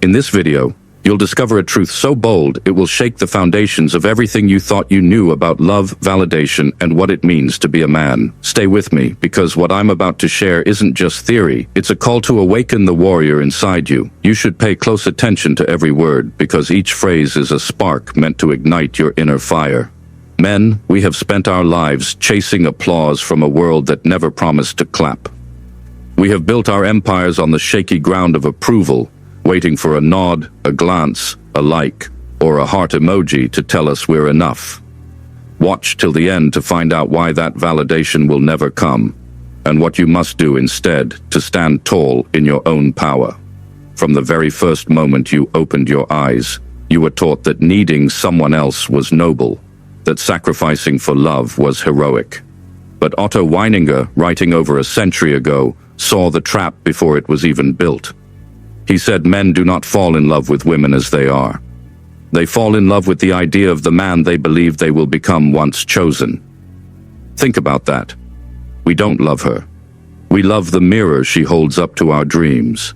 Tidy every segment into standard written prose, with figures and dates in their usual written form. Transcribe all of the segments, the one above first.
In this video, you'll discover a truth so bold it will shake the foundations of everything you thought you knew about love, validation, and what it means to be a man. Stay with me, because what I'm about to share isn't just theory, it's a call to awaken the warrior inside you. You should pay close attention to every word, because each phrase is a spark meant to ignite your inner fire. Men, we have spent our lives chasing applause from a world that never promised to clap. We have built our empires on the shaky ground of approval, waiting for a nod, a glance, a like, or a heart emoji to tell us we're enough. Watch till the end to find out why that validation will never come, and what you must do instead to stand tall in your own power. From the very first moment you opened your eyes, you were taught that needing someone else was noble, that sacrificing for love was heroic. But Otto Weininger, writing over a century ago, saw the trap before it was even built. He said men do not fall in love with women as they are. They fall in love with the idea of the man they believe they will become once chosen. Think about that. We don't love her. We love the mirror she holds up to our dreams.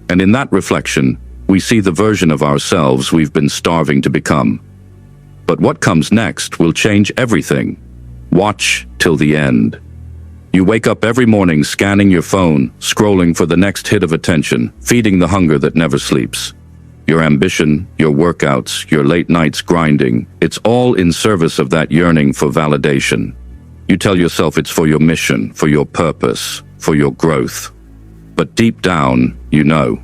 And in that reflection, we see the version of ourselves we've been starving to become. But what comes next will change everything. Watch till the end. You wake up every morning scanning your phone, scrolling for the next hit of attention, feeding the hunger that never sleeps. Your ambition, your workouts, your late nights grinding, it's all in service of that yearning for validation. You tell yourself it's for your mission, for your purpose, for your growth. But deep down, you know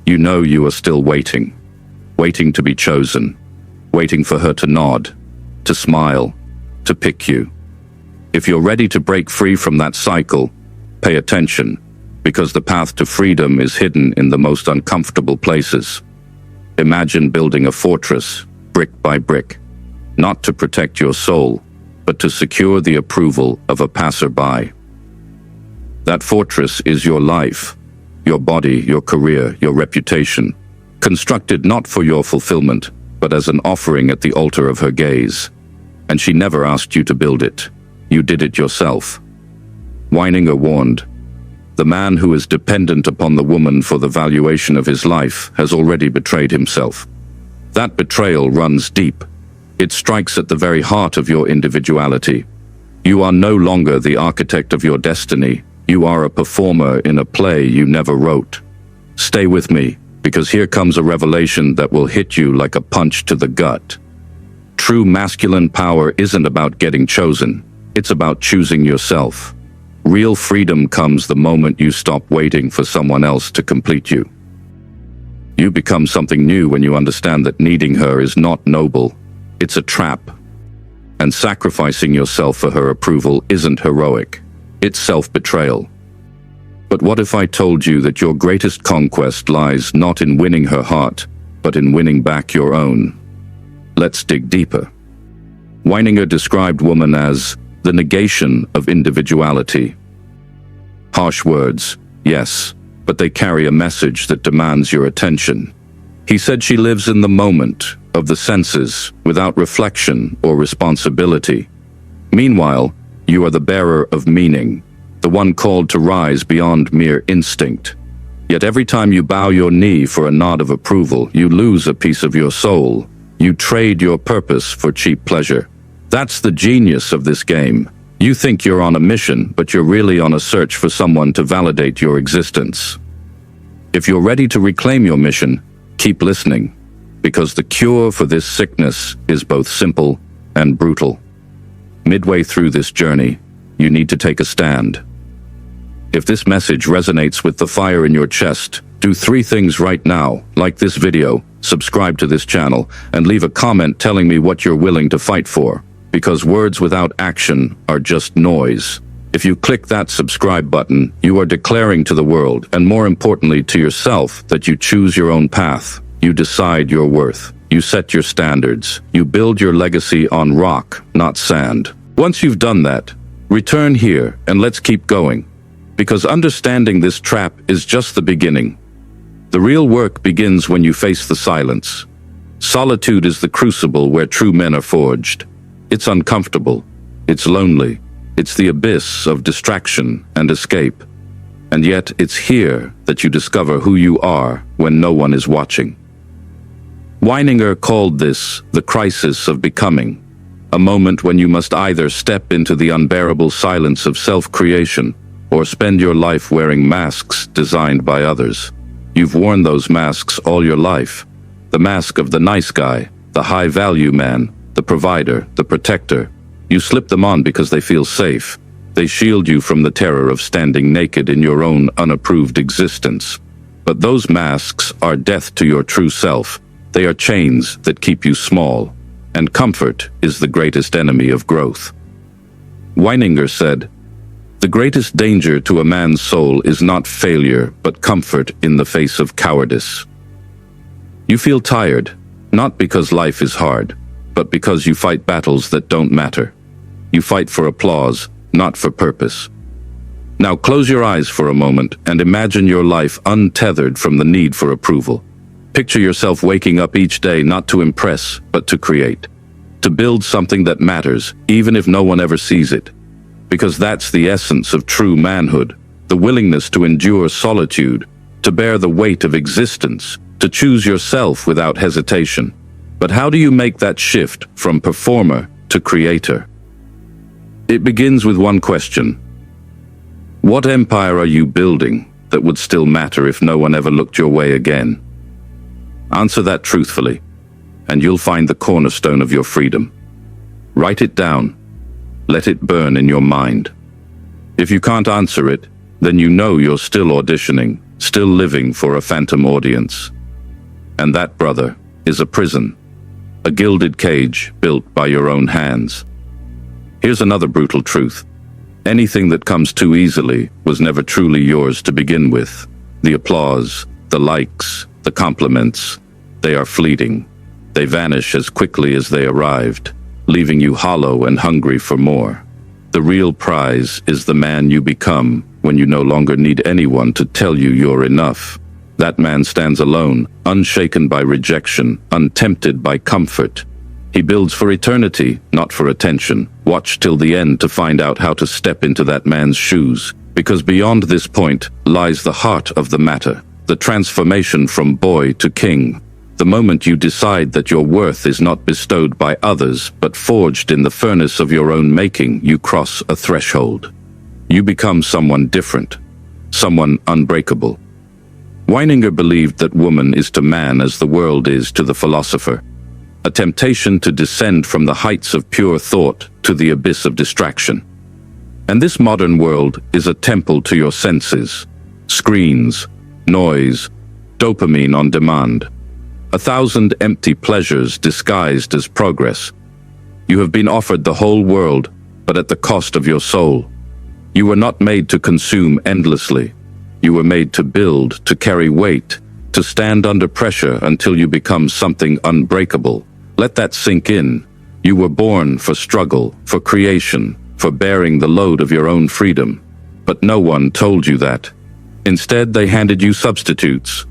you are still waiting. Waiting to be chosen. Waiting for her to nod, to smile, to pick you. If you're ready to break free from that cycle, pay attention, because the path to freedom is hidden in the most uncomfortable places. Imagine building a fortress, brick by brick, not to protect your soul, but to secure the approval of a passerby. That fortress is your life, your body, your career, your reputation, constructed not for your fulfillment, but as an offering at the altar of her gaze. And she never asked you to build it. You did it yourself. Weininger warned, the man who is dependent upon the woman for the valuation of his life has already betrayed himself. That betrayal runs deep. It strikes at the very heart of your individuality. You are no longer the architect of your destiny. You are a performer in a play you never wrote. Stay with me, because here comes a revelation that will hit you like a punch to the gut. True masculine power isn't about getting chosen. It's about choosing yourself. Real freedom comes the moment you stop waiting for someone else to complete you. You become something new when you understand that needing her is not noble. It's a trap. And sacrificing yourself for her approval isn't heroic. It's self-betrayal. But what if I told you that your greatest conquest lies not in winning her heart, but in winning back your own? Let's dig deeper. Weininger described woman as the negation of individuality. Harsh words, yes, but they carry a message that demands your attention. He said she lives in the moment of the senses, without reflection or responsibility. Meanwhile, you are the bearer of meaning, the one called to rise beyond mere instinct. Yet every time you bow your knee for a nod of approval, you lose a piece of your soul. You trade your purpose for cheap pleasure. That's the genius of this game. You think you're on a mission, but you're really on a search for someone to validate your existence. If you're ready to reclaim your mission, keep listening, because the cure for this sickness is both simple and brutal. Midway through this journey, you need to take a stand. If this message resonates with the fire in your chest, do 3 things right now. Like this video, subscribe to this channel, and leave a comment telling me what you're willing to fight for. Because words without action are just noise. If you click that subscribe button, you are declaring to the world, and more importantly to yourself, that you choose your own path. You decide your worth. You set your standards. You build your legacy on rock, not sand. Once you've done that, return here and let's keep going. Because understanding this trap is just the beginning. The real work begins when you face the silence. Solitude is the crucible where true men are forged. It's uncomfortable. It's lonely. It's the abyss of distraction and escape. And yet it's here that you discover who you are when no one is watching. Weininger called this the crisis of becoming, a moment when you must either step into the unbearable silence of self-creation or spend your life wearing masks designed by others. You've worn those masks all your life. The mask of the nice guy, the high-value man, the provider, the protector. You slip them on because they feel safe. They shield you from the terror of standing naked in your own unapproved existence. But those masks are death to your true self. They are chains that keep you small, and comfort is the greatest enemy of growth. Weininger said, "The greatest danger to a man's soul is not failure, but comfort in the face of cowardice." You feel tired, not because life is hard, but because you fight battles that don't matter. You fight for applause, not for purpose. Now close your eyes for a moment and imagine your life untethered from the need for approval. Picture yourself waking up each day not to impress, but to create. To build something that matters, even if no one ever sees it. Because that's the essence of true manhood, the willingness to endure solitude, to bear the weight of existence, to choose yourself without hesitation. But how do you make that shift from performer to creator? It begins with one question. What empire are you building that would still matter if no one ever looked your way again? Answer that truthfully, and you'll find the cornerstone of your freedom. Write it down. Let it burn in your mind. If you can't answer it, then you know you're still auditioning, still living for a phantom audience. And that, brother, is a prison, a gilded cage built by your own hands. Here's another brutal truth. Anything that comes too easily was never truly yours to begin with. The applause, the likes, the compliments, they are fleeting. They vanish as quickly as they arrived, leaving you hollow and hungry for more. The real prize is the man you become when you no longer need anyone to tell you you're enough. That man stands alone, unshaken by rejection, untempted by comfort. He builds for eternity, not for attention. Watch till the end to find out how to step into that man's shoes, because beyond this point lies the heart of the matter, the transformation from boy to king. The moment you decide that your worth is not bestowed by others, but forged in the furnace of your own making, you cross a threshold. You become someone different, someone unbreakable. Weininger believed that woman is to man as the world is to the philosopher, a temptation to descend from the heights of pure thought to the abyss of distraction. And this modern world is a temple to your senses. Screens, noise, dopamine on demand. 1,000 empty pleasures disguised as progress. You have been offered the whole world, but at the cost of your soul. You were not made to consume endlessly. You were made to build, to carry weight, to stand under pressure until you become something unbreakable. Let that sink in. You were born for struggle, for creation, for bearing the load of your own freedom. But no one told you that. Instead, they handed you substitutes.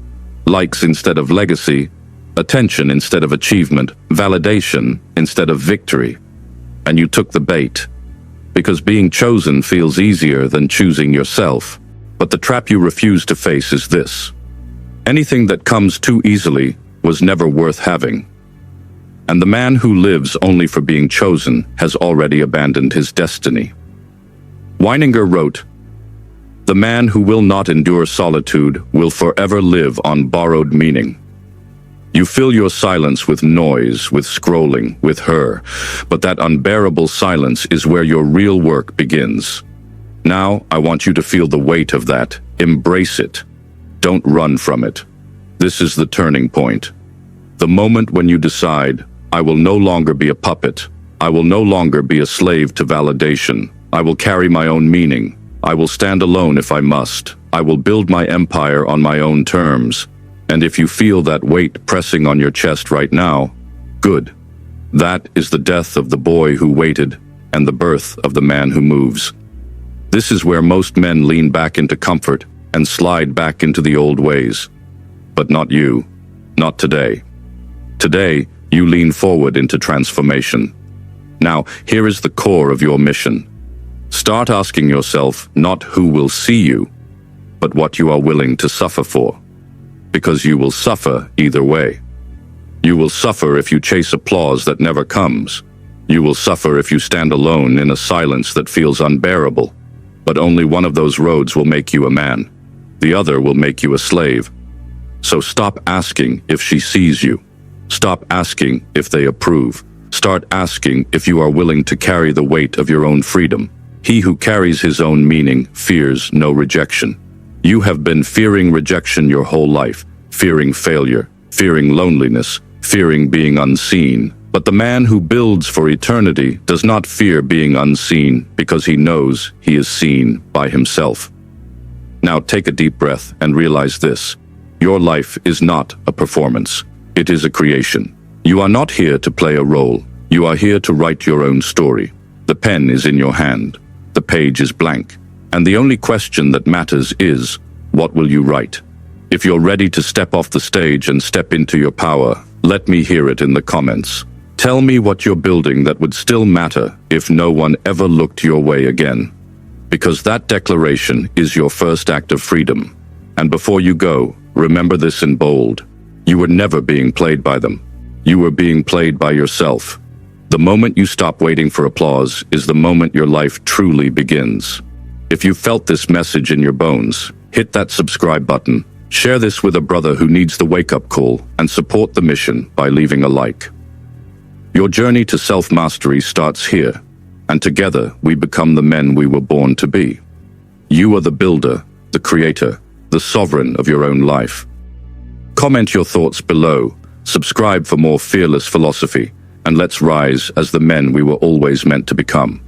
Likes instead of legacy, attention instead of achievement, validation instead of victory. And you took the bait. Because being chosen feels easier than choosing yourself. But the trap you refuse to face is this. Anything that comes too easily was never worth having. And the man who lives only for being chosen has already abandoned his destiny. Weininger wrote, "The man who will not endure solitude will forever live on borrowed meaning. You fill your silence with noise, with scrolling, with her, but that unbearable silence is where your real work begins. Now, I want you to feel the weight of that. Embrace it. Don't run from it. This is the turning point. The moment when you decide, I will no longer be a puppet. I will no longer be a slave to validation. I will carry my own meaning. I will stand alone if I must. I will build my empire on my own terms. And if you feel that weight pressing on your chest right now, good. That is the death of the boy who waited and the birth of the man who moves. This is where most men lean back into comfort and slide back into the old ways. But not you. Not today. Today, you lean forward into transformation. Now, here is the core of your mission. Start asking yourself not who will see you, but what you are willing to suffer for. Because you will suffer either way. You will suffer if you chase applause that never comes. You will suffer if you stand alone in a silence that feels unbearable. But only one of those roads will make you a man. The other will make you a slave. So stop asking if she sees you. Stop asking if they approve. Start asking if you are willing to carry the weight of your own freedom. He who carries his own meaning fears no rejection. You have been fearing rejection your whole life, fearing failure, fearing loneliness, fearing being unseen. But the man who builds for eternity does not fear being unseen because he knows he is seen by himself. Now take a deep breath and realize this. Your life is not a performance. It is a creation. You are not here to play a role. You are here to write your own story. The pen is in your hand. The page is blank. And the only question that matters is, what will you write? If you're ready to step off the stage and step into your power, let me hear it in the comments. Tell me what you're building that would still matter if no one ever looked your way again. Because that declaration is your first act of freedom. And before you go, remember this in bold. You were never being played by them. You were being played by yourself. The moment you stop waiting for applause is the moment your life truly begins. If you felt this message in your bones, hit that subscribe button, share this with a brother who needs the wake-up call, and support the mission by leaving a like. Your journey to self-mastery starts here, and together we become the men we were born to be. You are the builder, the creator, the sovereign of your own life. Comment your thoughts below, subscribe for more fearless philosophy, and let's rise as the men we were always meant to become.